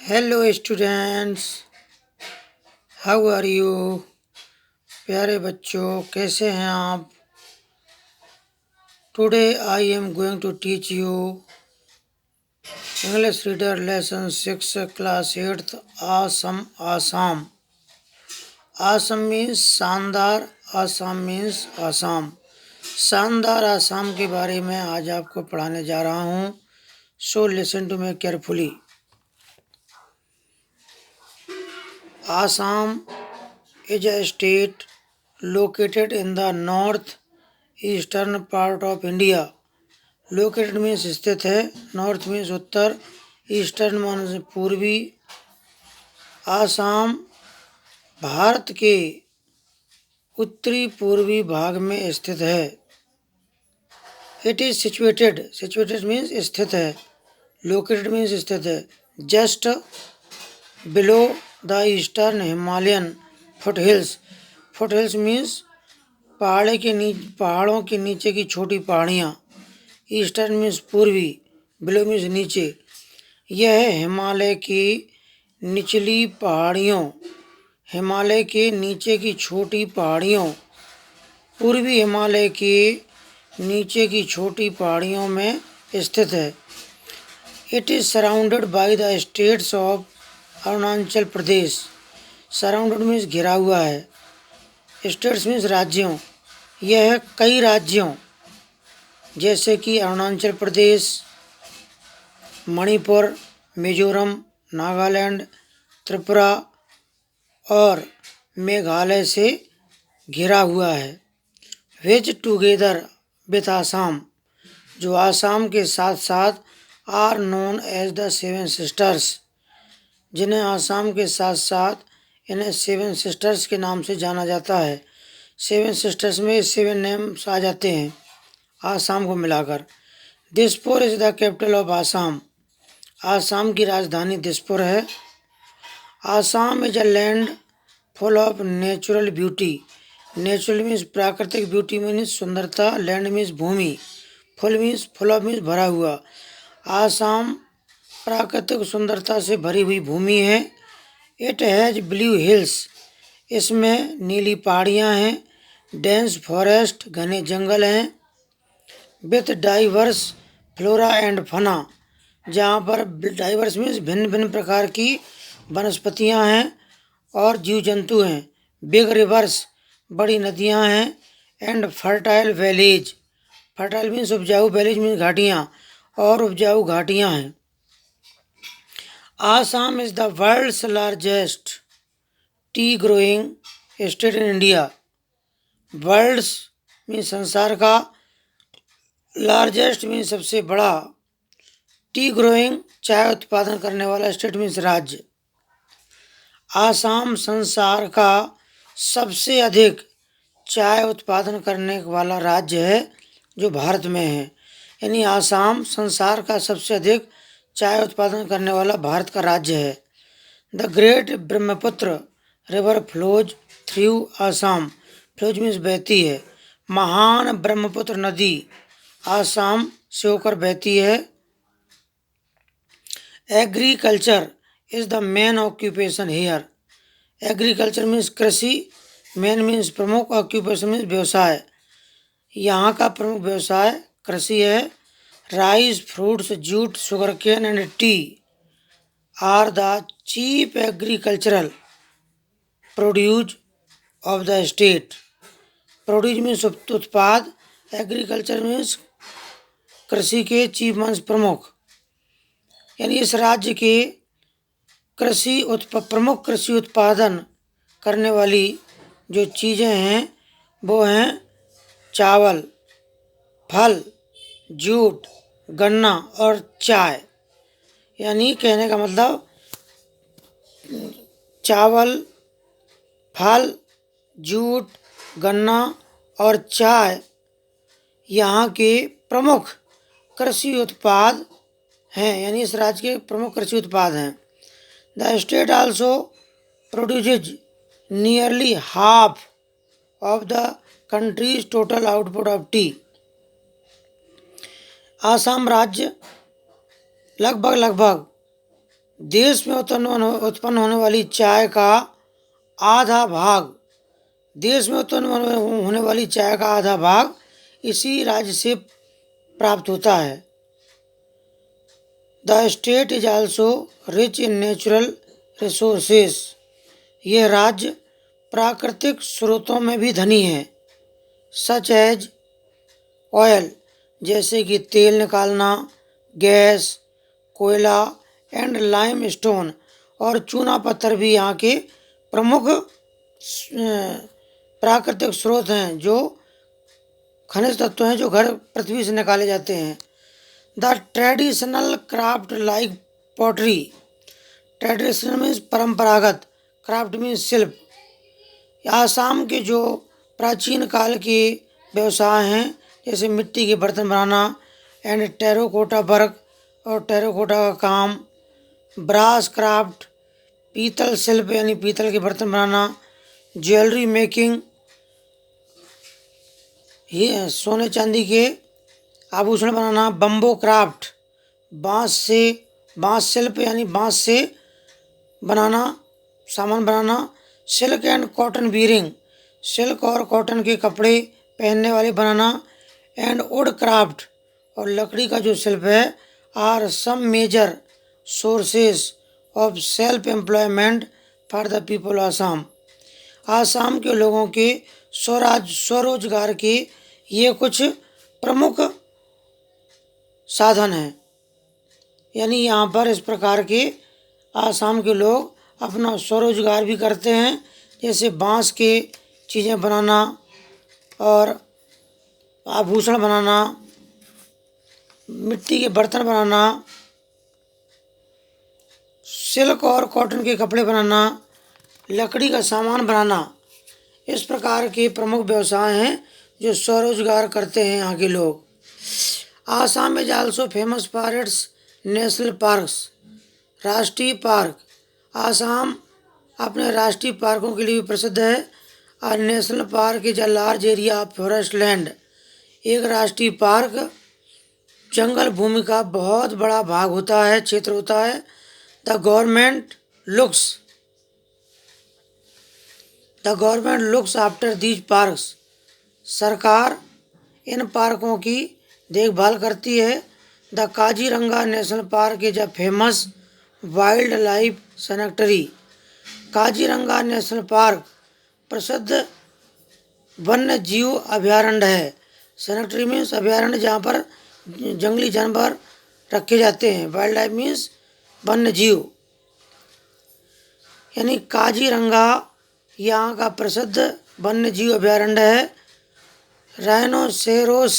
Hello students, how are you? प्यारे बच्चों, कैसे हैं आप? Today I am going to teach you English reader lesson 6 class 8th awesome Assam. Awesome means शानदार, Assam means Assam. शानदार आसाम के बारे में आज आपको पढ़ाने जा रहा हूँ। So listen to me carefully. Assam is a state located in the north-eastern part of India. Located means स्थित है, north means उत्तर, eastern means पूर्वी। आसाम भारत के उत्तरी पूर्वी भाग में स्थित है। It is situated, situated means स्थित है, located means स्थित है, just below the eastern Himalayan foothills. Foothills means पहाड़ों के नीचे की छोटी पहाड़ियाँ। ईस्टर्न मीन्स पूर्वी, बिलो मीन्स नीचे। यह हिमालय की निचली पहाड़ियों, हिमालय के नीचे की छोटी पहाड़ियों, पूर्वी हिमालय के नीचे की छोटी पहाड़ियों में स्थित है। It is surrounded by the states of Arunachal Pradesh. Surrounded means घिरा हुआ है, स्टेट्स मीन्स राज्यों। यह कई राज्यों जैसे कि अरुणाचल प्रदेश, मणिपुर, मिजोरम, नागालैंड, त्रिपुरा और मेघालय से घिरा हुआ है। विच टुगेदर विथ आसाम, जो आसाम के साथ साथ are known as the 7 sisters, जिन्हें आसाम के साथ साथ इन्हें 7 सिस्टर्स के नाम से जाना जाता है। 7 सिस्टर्स में 7 नेम्स आ जाते हैं आसाम को मिलाकर। Dispur is the capital of Assam. Assam की राजधानी दिसपुर है। Assam is a land full of natural beauty. Natural means प्राकृतिक, ब्यूटी मीन्स सुंदरता, लैंड मीन्स भूमि, full means full of means भरा हुआ। आसाम प्राकृतिक सुंदरता से भरी हुई भूमि है। इट हैज़ ब्लू हिल्स, इसमें नीली पहाड़ियाँ हैं। डेंस फॉरेस्ट, घने जंगल हैं। विथ डाइवर्स फ्लोरा एंड फना, जहाँ पर डाइवर्स मीन्स भिन्न भिन्न प्रकार की वनस्पतियाँ हैं और जीव जंतु हैं। बिग रिवर्स, बड़ी नदियाँ हैं। And fertile valleys, fertile means उपजाऊ, वैलीज मीन्स घाटियाँ, और उपजाऊ घाटियाँ हैं। Assam is the world's largest tea growing state in India. World's means संसार का, लार्जेस्ट मीन्स सबसे बड़ा, टी ग्रोइंग चाय उत्पादन करने वाला स्टेट मीन्स राज्य। आसाम संसार का सबसे अधिक चाय उत्पादन करने वाला राज्य है जो भारत में है। यानी आसाम संसार का सबसे अधिक चाय उत्पादन करने वाला भारत का राज्य है। The great Brahmaputra river flows through Assam. Flows means बहती है। महान ब्रह्मपुत्र नदी आसाम से होकर बहती है। Agriculture is the main occupation here. Agriculture means कृषि, मेन मीन्स प्रमुख, ऑक्यूपेशन मीन्स व्यवसाय। यहाँ का प्रमुख व्यवसाय कृषि है। Rice, fruits, jute, sugar cane and tea are the chief agricultural produce of the state. Produce means उत्पाद, एग्रीकल्चर मीन्स कृषि के, चीफ मीन्स प्रमुख। यानी इस राज्य के प्रमुख कृषि उत्पादन करने वाली जो चीज़ें हैं वो हैं चावल, फल, जूट, गन्ना और चाय। यानी कहने का मतलब चावल, फल, जूट, गन्ना और चाय यहाँ के प्रमुख कृषि उत्पाद हैं। यानी इस राज्य के प्रमुख कृषि उत्पाद हैं। The state also produces nearly half of the countries total output of T. Assam राज्य लगभग देश में उत्पन्न होने वाली चाय का आधा भाग देश में उत्पन्न होने वाली चाय का आधा भाग इसी राज्य से प्राप्त होता है। The state is also rich in natural resources. यह राज्य प्राकृतिक स्रोतों में भी धनी है। सच एज ऑयल, जैसे कि तेल निकालना, गैस, कोयला एंड लाइम स्टोन और चूना पत्थर भी यहाँ के प्रमुख प्राकृतिक स्रोत हैं, जो खनिज तत्व हैं जो घर पृथ्वी से निकाले जाते हैं। The traditional craft like pottery. Traditional means परंपरागत, क्राफ्ट मीन्स शिल्प। आसाम के जो प्राचीन काल के व्यवसाय हैं, जैसे मिट्टी के बर्तन बनाना एंड टेराकोटा वर्क और टेराकोटा का काम, ब्रास क्राफ्ट, पीतल शिल्प यानी पीतल के बर्तन बनाना, ज्वेलरी मेकिंग, ये सोने चांदी के आभूषण बनाना, बम्बो क्राफ्ट, बांस शिल्प यानी बांस से बनाना, सामान बनाना, silk and cotton weaving, silk और कॉटन के कपड़े पहनने वाले बनाना, एंड वुड क्राफ्ट और लकड़ी का जो शिल्प है, are some major sources of self employment for the people Assam. Assam के लोगों के स्वरोजगार के ये कुछ प्रमुख साधन हैं। यानी यहाँ पर इस प्रकार के आसाम के लोग अपना स्वरोजगार भी करते हैं, जैसे बांस के चीज़ें बनाना और आभूषण बनाना, मिट्टी के बर्तन बनाना, सिल्क और कॉटन के कपड़े बनाना, लकड़ी का सामान बनाना। इस प्रकार के प्रमुख व्यवसाय हैं जो स्वरोजगार करते हैं यहाँ के लोग। Assam is also famous for its national parks. राष्ट्रीय पार्क। आसाम अपने राष्ट्रीय पार्कों के लिए भी प्रसिद्ध है। और national park is a large area of forest land. एक राष्ट्रीय पार्क जंगल भूमि का बहुत बड़ा भाग होता है, क्षेत्र होता है। The government looks after these parks. सरकार इन पार्कों की देखभाल करती है। The Kaziranga national park is a famous wild life sanctuary. Kaziranga national park प्रसिद्ध वन्य जीव अभयारण्य है। सैंक्चुअरी मीन्स अभयारण्य जहाँ पर जंगली जानवर रखे जाते हैं। वाइल्ड लाइफ मीन्स वन्य जीव। यानी काजीरंगा यहाँ का प्रसिद्ध वन्य जीव अभयारण्य है। राइनोसेरसोस,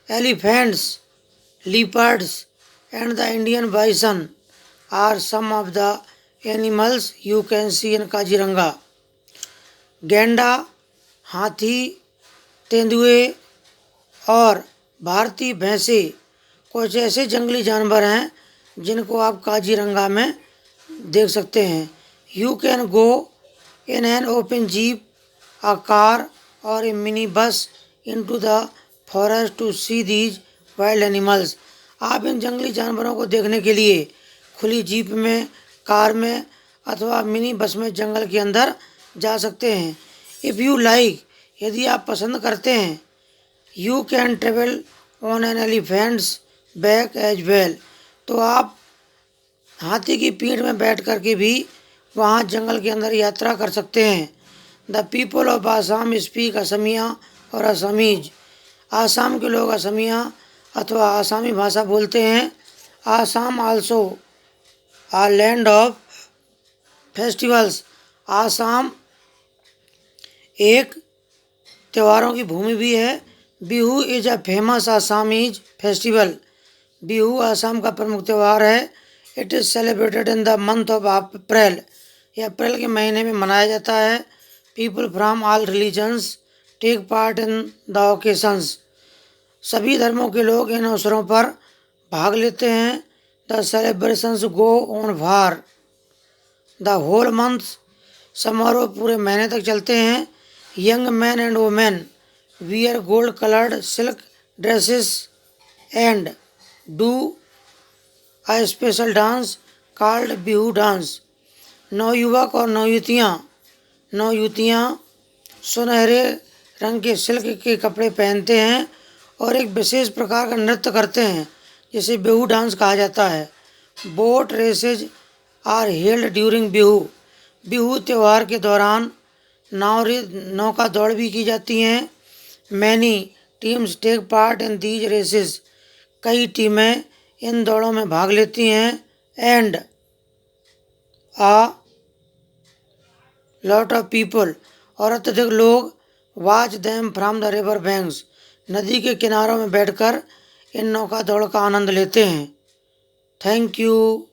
elephants, leopards and the Indian bison are some of the animals you can see in Kaziranga. गैंडा, हाथी, तेंदुए और भारतीय भैंसे कुछ ऐसे जंगली जानवर हैं जिनको आप काजीरंगा में देख सकते हैं। You can go in an open jeep, a car और a mini bus into the forest to see these wild animals. आप इन जंगली जानवरों को देखने के लिए खुली जीप में, कार में अथवा मिनी बस में जंगल के अंदर जा सकते हैं। इफ़ यू लाइक, यदि आप पसंद करते हैं, you can travel on an elephant's back as well, तो आप हाथी की पीठ में बैठ कर के भी वहाँ जंगल के अंदर यात्रा कर सकते हैं। The people of Assam speak Asamiya और असमीज। आसाम के लोग असमिया अथवा आसामी भाषा बोलते हैं। Assam also a land of festivals. Assam एक त्योहारों की भूमि भी है। Bihu is a famous Assamese festival. Bihu Assam का प्रमुख त्यौहार है। It is celebrated in the month of April. यह अप्रैल के महीने में मनाया जाता है। People from all religions take part in the occasions. सभी धर्मों के लोग इन अवसरों पर भाग लेते हैं। The celebrations go on for the whole month. समारोह पूरे महीने तक चलते हैं। Young man and women wear gold coloured silk dresses and do a special dance called Bihu dance. नवयुवक और नवयुवतियाँ सुनहरे रंग के सिल्क के कपड़े पहनते हैं और एक विशेष प्रकार का नृत्य करते हैं जिसे बिहू डांस कहा जाता है। Boat races are held during Bihu त्यौहार के दौरान नौका दौड़ भी की जाती हैं। Many teams take part in these races, कई टीमें इन दौड़ों में भाग लेती हैं। And a lot of people, और अत्यधिक लोग watch them from the river banks, नदी के किनारों में बैठकर इन नौका दौड़ का आनंद लेते हैं। Thank you.